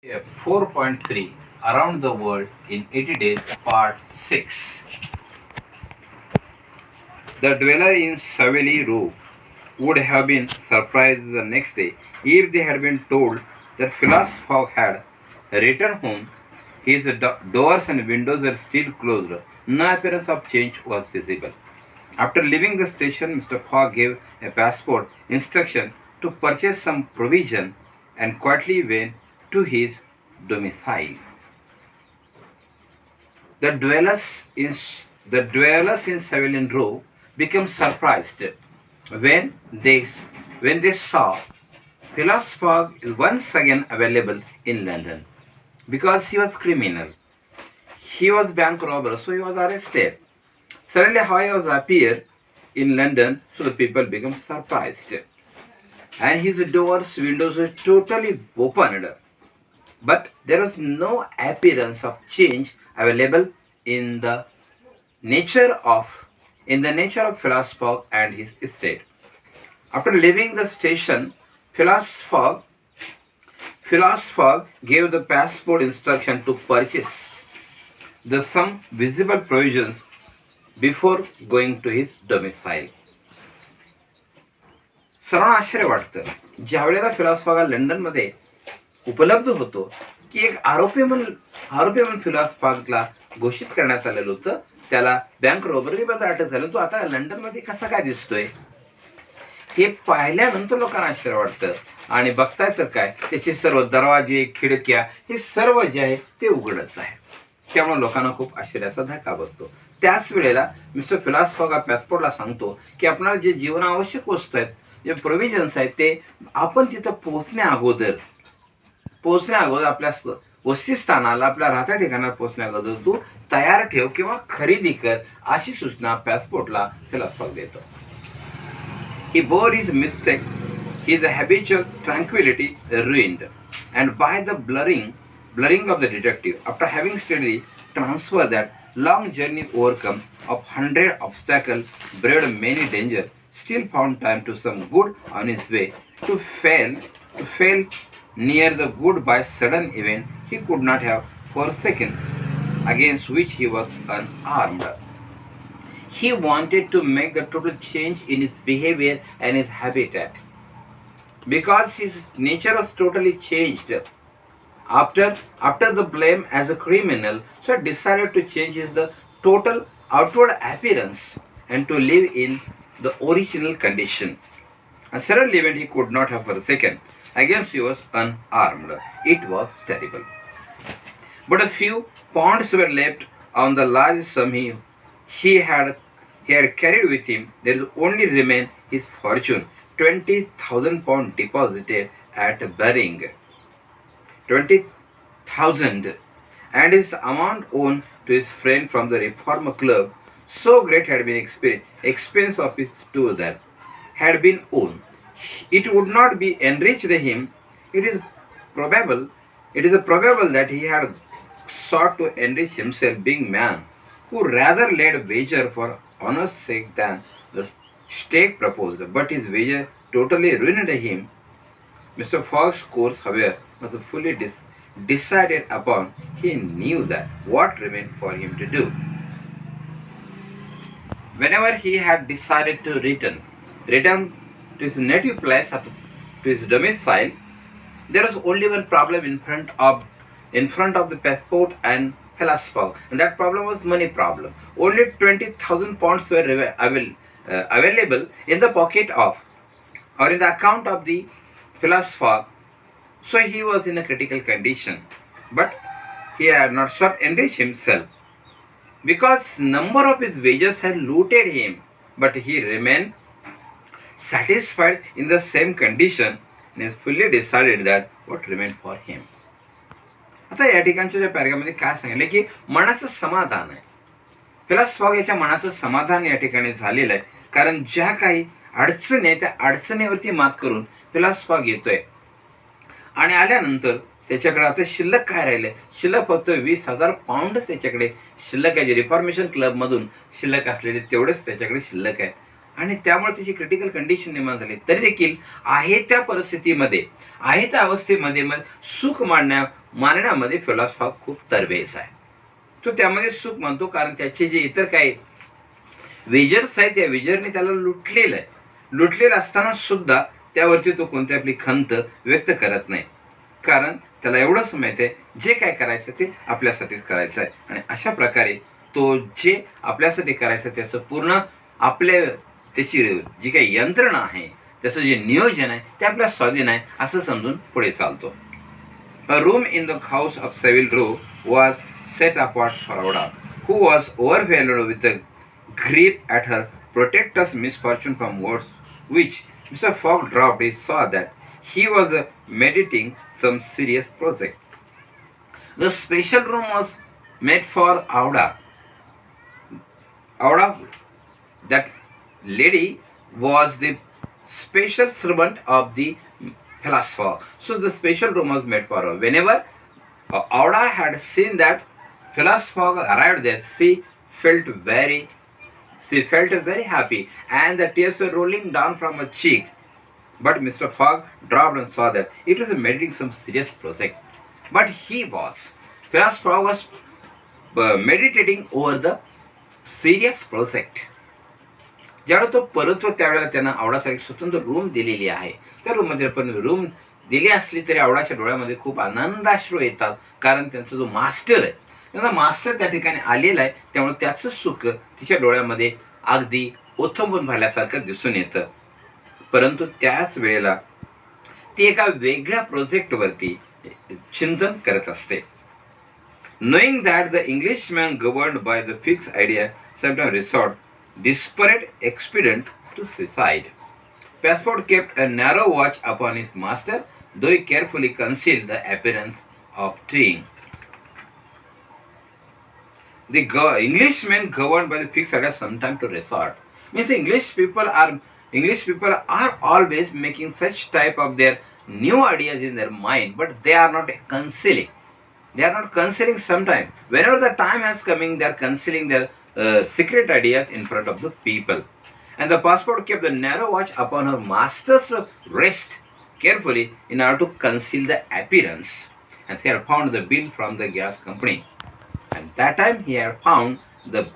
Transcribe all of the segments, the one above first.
4.3 Around the World in 80 Days, Part 6. The dweller in Savile Row would have been surprised the next day if they had been told that Phileas Fogg had returned home. His doors and windows were still closed. No appearance of change was visible. After leaving the station, Mr. Fogg gave a passport instruction to purchase some provision and quietly went to his domicile. The dwellers in Savile Row became surprised when they saw Phileas Fogg is once again available in London because he was criminal. He was bank robber, so he was arrested. Suddenly, how he was appeared in London, so the people became surprised, and his doors, windows were totally opened. But there was no appearance of change available in the nature of Phileas Fogg and his estate. After leaving the station, Phileas Fogg gave the passport instruction to purchase some visible provisions before going to his domicile. सर्वांना आश्चर्य वाटतं ज्या वेळेला फिलास fog लंडनमध्ये उपलब्ध होतो की एक आरोपी म्हणून फिलास फॉगला घोषित करण्यात आलेलं होतं. त्याला बँक रॉबरीमध्ये अटक झाली. तो आता लंडनमध्ये कसा काय दिसतोय हे पाहिल्यानंतर लोकांना आश्चर्य वाटतं आणि बघताय तर काय त्याचे सर्व दरवाजे खिडक्या हे सर्व जे आहे ते उघडच आहे. त्यामुळे लोकांना खूप आश्चर्याचा धक्का बसतो. त्याच वेळेला मिस्टर फिलास फॉग पॅसपोर्टला सांगतो की आपल्याला जे जीवनावश्यक वस्तू आहेत, जे प्रोव्हिजन्स आहेत, ते आपण तिथं पोहोचण्या अगोदर आपल्या वस्तीस्थानाला, आपल्या राहत्या ठिकाणाला पोहोचण्या अगोदर तू तयार ठेव किंवा खरेदी कर अशी सूचना पॅसपोर्टला फिलास फॉग देतो. He bore his mistake, his habitual tranquility ruined, and by the blurring of the detective, after having steadily transferred that long journey overcome of 100 obstacles, braved many dangers, still found time to some good on his way, to fail near the good by sudden event he could not have forsaken, against which he was unarmed. He wanted to make the total change in his behavior and his habitat, because his nature was totally changed after the blame as a criminal. So he decided to change the total outward appearance and to live in the original condition. A sudden event he could not have forsaken, against he was unarmed. It was terrible. But a few pounds were left on the large sum he had carried with him. There only remained his fortune, 20,000 pounds deposited at Baring. 20,000, and his amount owed to his friend from the Reform Club. So great had been expense of his tour that had been owed. It would not be enriched him. It is probable that he had sought to enrich himself, being man who rather laid wager for honor's sake than the stake proposed. But his wager totally ruined him. Mr. Fogg's course, however, was fully decided upon. He knew that what remained for him to do. Whenever he had decided to return to his native place, to his domicile, there was only one problem in front of the passport and Phileas Fogg, and that problem was money problem. Only 20,000 pounds were available in the pocket of, or in the account of the Phileas Fogg. So he was in a critical condition, but he had not sought enrich himself, because number of his wages had looted him, but he remained satisfied in the same condition and is fully decided that what remained for him. आता या ठिकाणच्या ज्या पॅराग्राफमध्ये काय सांगितलं की मनाचं समाधान आहे. फिलास फॉग याच्या मनाचं समाधान या ठिकाणी झालेलं आहे, कारण ज्या काही अडचणी आहेत त्या अडचणीवरती मात करून फिलास फॉग येतोय आणि आल्यानंतर त्याच्याकडे आता शिल्लक काय राहिलंय, शिल्लक फक्त 20,000 पाऊंडच त्याच्याकडे शिल्लक आहे. जे रिफॉर्मेशन क्लबमधून शिल्लक असलेले तेवढेच त्याच्याकडे शिल्लक आहे. आणि त्यामुळे त्याची क्रिटिकल कंडिशन निर्माण झाली. तरी देखील आहे त्या परिस्थितीमध्ये, आहे त्या अवस्थेमध्ये सुख मानण्यामध्ये फिलॉसॉफी फॉग खूप तरबेज आहे. तो त्यामध्ये सुख मानतो, कारण त्याचे जे इतर काही वेजर्स आहेत त्या वेजरने त्याला लुटलेलं आहे. लुटलेलं असताना सुद्धा त्यावरती तो कोणती आपली खंत व्यक्त करत नाही, कारण त्याला एवढंच माहिती आहे जे काय करायचं ते आपल्यासाठीच करायचं आहे. आणि अशा प्रकारे तो जे आपल्यासाठी करायचं त्याचं पूर्ण त्याची जी काही यंत्रणा आहे, त्याचं जे नियोजन आहे ते आपल्या स्वाधीन आहे असं समजून पुढे चालतो. A room in the house of Savile Row was set apart for Oda, who was overwhelmed with the grief at her protector's misfortune, from words which Mr. Fogg dropped. He saw that he was meditating some serious project. The special room was made for Oda. Oda, that lady, was the special servant of the philosopher. So the special room was made for her. Whenever Auda had seen that philosopher arrived there, she felt very happy, and the tears were rolling down from her cheek. But Mr. Fogg dropped and saw that it was meditating some serious project. But philosopher was meditating over the serious project. ज्यावेळेला तो परततो त्यावेळेला त्यांना आवडासाठी स्वतंत्र room दिलेली आहे. त्या रूममध्ये पण रूम दिली असली तरी आवडाच्या डोळ्यामध्ये खूप आनंदाश्रू येतात, कारण त्यांचा जो मास्टर आहे, त्यांचा मास्टर त्या ठिकाणी आलेला आहे. त्यामुळे त्याचं सुख तिच्या डोळ्यामध्ये अगदी ओथंबून झाल्यासारखं दिसून येतं. परंतु त्याच वेळेला ती एका वेगळ्या प्रोजेक्टवरती चिंतन करत असते. Knowing that the Englishman, governed by the fixed idea, sometimes resort desperate expedient to suicide, Passport kept a narrow watch upon his master, though he carefully concealed the appearance of treeing. The Englishmen, governed by the fixed idea, sometimes to resort, means the English people are always making such type of their new ideas in their mind, but they are not concealing. They are not concealing sometime. Whenever the time has coming, they are concealing their secret ideas in front of the people. And the Passport kept the narrow watch upon her master's wrist carefully in order to conceal the appearance. And he had found the bill from the gas company. And that time he had found the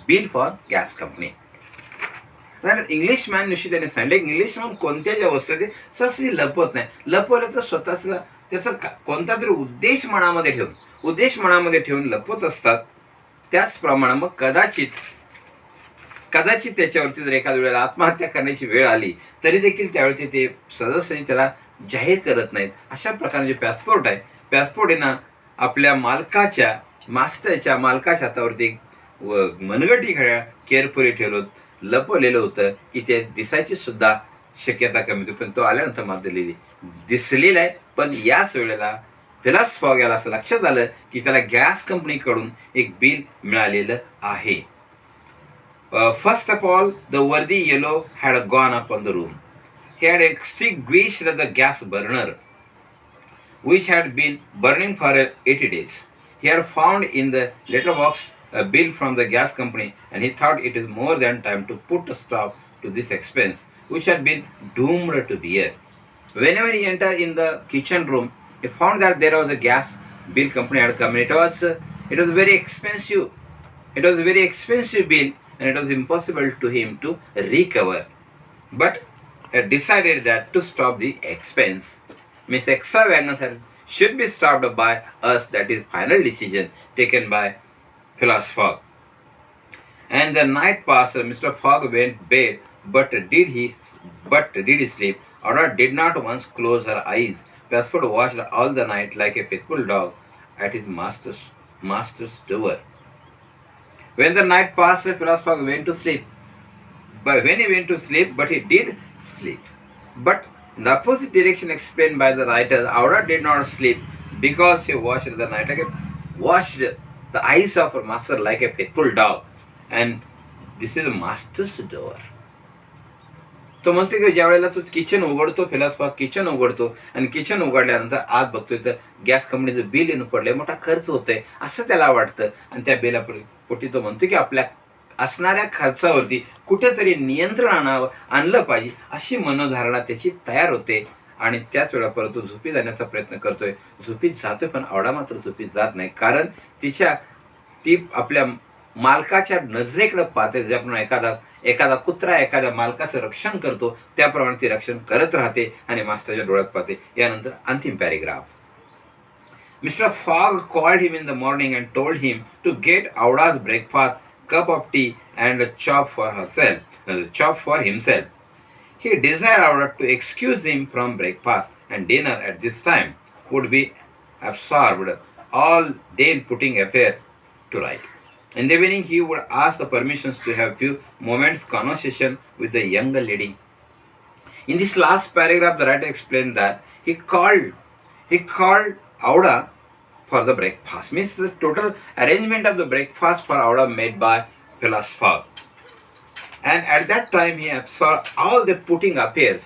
bill for gas company. इंग्लिशमॅन निश्चित त्याने सांगितले, इंग्लिशमॅन कोणत्याही अवस्थेत सहसी लपवत नाही. लपवलं तर स्वतःच त्याचा कोणता तरी उद्देश मनामध्ये ठेवून लपवत असतात. त्याचप्रमाणे मग कदाचित त्याच्यावरती जर एखाद्या वेळेला आत्महत्या करण्याची वेळ आली तरी देखील त्यावेळी ते सहजपणे त्याला जाहीर करत नाहीत. अशा प्रकारचे पॅसपोर्ट आहे. पॅसपोर्ट आहे ना, आपल्या मास्टरच्या मालकाच्या हातावरती मनगटी घड्याळ केअरफुली लपवलेलं होतं की ते दिसायची सुद्धा शक्यता कमी होती. पण तो आल्यानंतर मात्र दिसलेला आहे. पण याच वेळेला फिलॉसॉफर याला असं लक्षात आलं की त्याला गॅस कंपनीकडून एक बिल मिळालेलं आहे. फर्स्ट ऑफ ऑल, द वर्दी yellow had gone up on the room. He had extinguished the gas burner, which had been burning for 80 days. He had found in the letterbox a bill from the gas company, and he thought it is more than time to put a stop to this expense, which had been doomed to bear. Whenever he entered in the kitchen room, he found that there was a gas bill company had come. It was very expensive. It was a very expensive bill, and it was impossible to him to recover. But he decided that to stop the expense, means extravagance, should be stopped by us. That is final decision taken by philosopher. And the night passed. Mr. Fogg went to bed, but did he sleep? Aurora did not once close her eyes. Passport watched all the night like a faithful dog at his master's door. When the night passed, the philosopher went to sleep. But when he went to sleep, but he did sleep. But in the opposite direction explained by the writer, Aurora did not sleep because she watched the night watched the eyes of her master like a faithful dog. And this is a master's door. तो म्हणतो की ज्या वेळेला तो kitchen उघडतो, philosopher kitchen उघडतो आणि kitchen उघडल्यानंतर आत बघतोय तर गॅस कंपनीचं बिल येऊन पडलंय, मोठा खर्च होतोय असं त्याला वाटतं. आणि त्या बिलापोटी तो म्हणतो की असणाऱ्या खर्चावरती कुठेतरी नियंत्रण आणलं पाहिजे अशी मनोधारणा त्याची तयार होते आणि त्याच वेळा परत तो झोपी जाण्याचा प्रयत्न करतोय. झोपीत जातोय पण आवडा मात्र झोपीत जात नाही, कारण ती आपल्या मालकाच्या नजरेकडे पाहते. ज्याप्रमाणे एखादा कुत्रा एखाद्या मालकाचं रक्षण करतो त्याप्रमाणे ती रक्षण करत राहते आणि मास्तरच्या डोळ्यात पाहते. यानंतर अंतिम paragraph. Mr. Fogg called him in the morning and told him to get Auda's breakfast, cup of tea, and a chop for himself. He desired Auda to excuse him from breakfast and dinner at this time, would be absorbed all day in putting affair to right. In the evening, he would ask the permissions to have few moments conversation with the younger lady. In this last paragraph, the writer explained that he called Auda for the breakfast. Means the total arrangement of the breakfast for Auda made by Phileas Fogg. And at that time he absorbed all the putting affair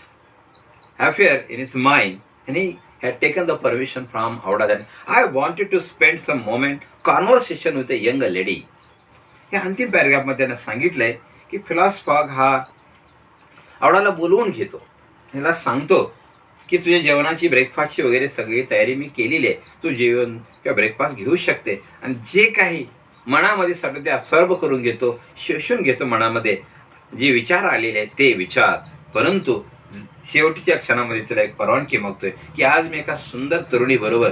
in his mind, and he had taken the permission from Auda that I wanted to spend some moment conversation with a younger lady. या अंतिम पॅरेग्राफमध्ये त्यानं सांगितलंय की फिलॉस fog हा आवडाला बोलवून घेतो, त्याला सांगतो की तुझ्या जेवणाची ब्रेकफास्टची वगैरे सगळी तयारी मी केलेली आहे, तू जेवण किंवा ब्रेकफास्ट घेऊ शकते. आणि जे काही मनामध्ये सगळं ते अब्सॉर्ब करून घेतो, शोषून घेतो मनामध्ये जे विचार आलेले आहेत ते विचार. परंतु शेवटच्या क्षणामध्ये त्याला एक परवानगी मागतोय की आज मी एका सुंदर तरुणीबरोबर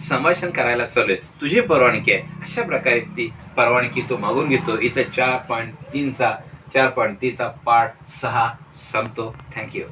संभाषण करायला चालूय, तुझी परवानगी आहे. अशा प्रकारे ती परवानगी तो मागून घेतो. इथं 4.3चा पार्ट 6 संपतो. थँक्यू.